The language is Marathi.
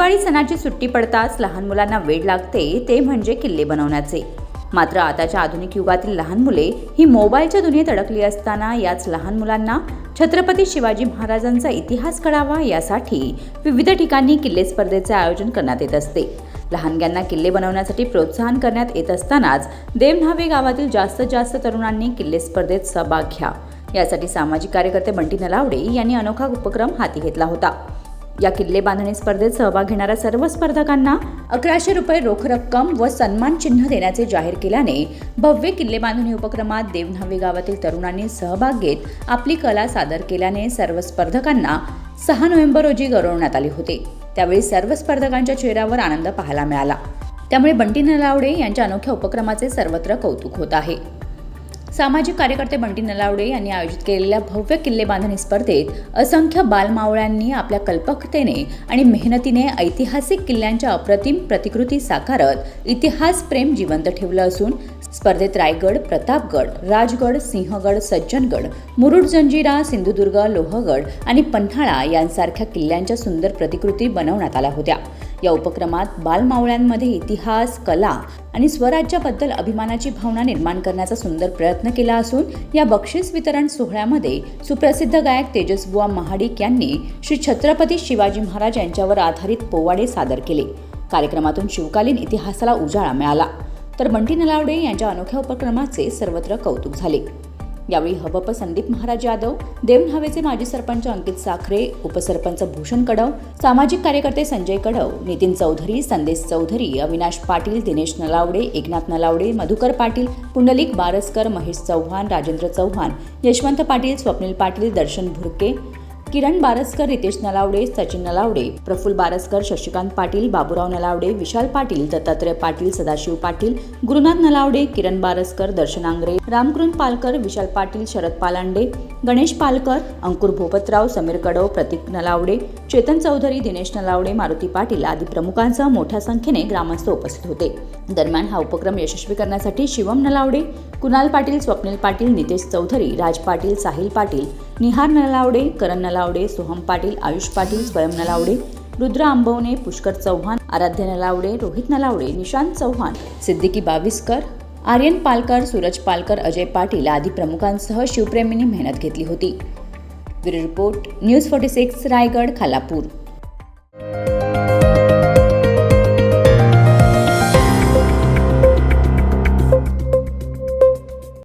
दिवाळी सणाची सुट्टी पडताच लहान मुलांना वेड लागते ते म्हणजे किल्ले बनवण्याचे। मात्र आताच्या आधुनिक युगातील लहान मुले ही मोबाईलच्या दुनियेत अडकली असताना याच लहान मुलांना छत्रपती शिवाजी महाराजांचा इतिहास कळावा यासाठी विविध ठिकाणी किल्ले स्पर्धेचे आयोजन करण्यात येत असते। लहानग्यांना किल्ले बनवण्यासाठी प्रोत्साहन करण्यात येत असतानाच देवन्हावे गावातील जास्तीत जास्त तरुणांनी किल्ले स्पर्धेत सहभाग घ्या यासाठी सामाजिक कार्यकर्ते बंटी नलावडे यांनी अनोखा उपक्रम हाती घेतला होता। या किल्ले बांधणी स्पर्धेत सहभाग घेणाऱ्या सर्व स्पर्धकांना 1100 रुपये रोख रक्कम व सन्मान चिन्ह देण्याचे जाहीर केल्याने भव्य किल्ले बांधणी उपक्रमात देवन्हावे गावातील तरुणांनी सहभाग घेत आपली कला सादर केल्याने सर्व स्पर्धकांना 6 नोव्हेंबर रोजी गौरवण्यात आले होते। त्यावेळी सर्व स्पर्धकांच्या चेहऱ्यावर आनंद पाहायला मिळाला। त्यामुळे बंटी नलावडे यांच्या अनोख्या उपक्रमाचे सर्वत्र कौतुक होत आहे। सामाजिक कार्यकर्ते बंटी नलावडे यांनी आयोजित केलेल्या भव्य किल्ले बांधणी स्पर्धेत असंख्य बालमावळ्यांनी आपल्या कल्पकतेने आणि मेहनतीने ऐतिहासिक किल्ल्यांच्या अप्रतिम प्रतिकृती साकारत इतिहास प्रेम जिवंत ठेवलं असून स्पर्धेत रायगड, प्रतापगड, राजगड, सिंहगड, सज्जनगड, मुरुड जंजिरा, सिंधुदुर्ग, लोहगड आणि पन्हाळा यांसारख्या किल्ल्यांच्या सुंदर प्रतिकृती बनवण्यात आल्या होत्या। या उपक्रमात बालमावळ्यांमध्ये इतिहास, कला आणि स्वराज्याबद्दल अभिमानाची भावना निर्माण करण्याचा सुंदर प्रयत्न केला असून या बक्षीस वितरण सोहळ्यामध्ये सुप्रसिद्ध गायक तेजसबुवा महाडिक यांनी श्री छत्रपती शिवाजी महाराज यांच्यावर आधारित पोवाडे सादर केले। कार्यक्रमातून शिवकालीन इतिहासाला उजाळा मिळाला। तर बंटी नलावडे यांच्या अनोख्या उपक्रमाचे सर्वत्र कौतुक झाले। यावेळी हबप संदीप महाराज यादव, देवन्हावेचे माजी सरपंच अंकित साखरे, उपसरपंच भूषण कडव, सामाजिक कार्यकर्ते संजय कडव, नितीन चौधरी, संदेश चौधरी, अविनाश पाटील, दिनेश नलावडे, एकनाथ नलावडे, मधुकर पाटील, पुंडलिक बारसकर, महेश चव्हाण, राजेंद्र चव्हाण, यशवंत पाटील, स्वप्नील पाटील, दर्शन भुरके, किरण बारसकर, रितेश नलावडे, सचिन नलावडे, प्रफुल्ल बारसकर, शशिकांत पाटील, बाबूराव नलावडे, विशाल पाटील, दत्तात्रय पाटील, सदाशिव पाटील, गुरुनाथ नलावडे, किरण बारसकर, दर्शन आंग्रे, रामकृष्ण पालकर, विशाल पाटील, शरद पालांडे, गणेश पालकर, अंकुर भोपतराव, समीर कडव, प्रतीक नलावडे, चेतन चौधरी, दिनेश नलावडे, मारुती पाटील आदी प्रमुखांसह मोठ्या संख्येने ग्रामस्थ उपस्थित होते। दरम्यान हा उपक्रम यशस्वी करण्यासाठी शिवम नलावडे, कुणाल पाटील, स्वप्नील पाटील, नितेश चौधरी, राज पाटील, साहिल पाटील, निहार नलावडे, करण नलावडे, सोहम पाटील, आयुष पाटील, स्वयं नलावडे, रुद्र आंबवणे, पुष्कर चव्हाण, आराध्य नलावडे, रोहित नलावडे, निशांत चव्हाण, सिद्दीकी बाविस्कर, आर्यन पालकर, सूरज पालकर, अजय पाटील आदी प्रमुखांसह शिवप्रेमींनी मेहनत घेतली होती। Bureau report, news 46 Raigad, Khalapur.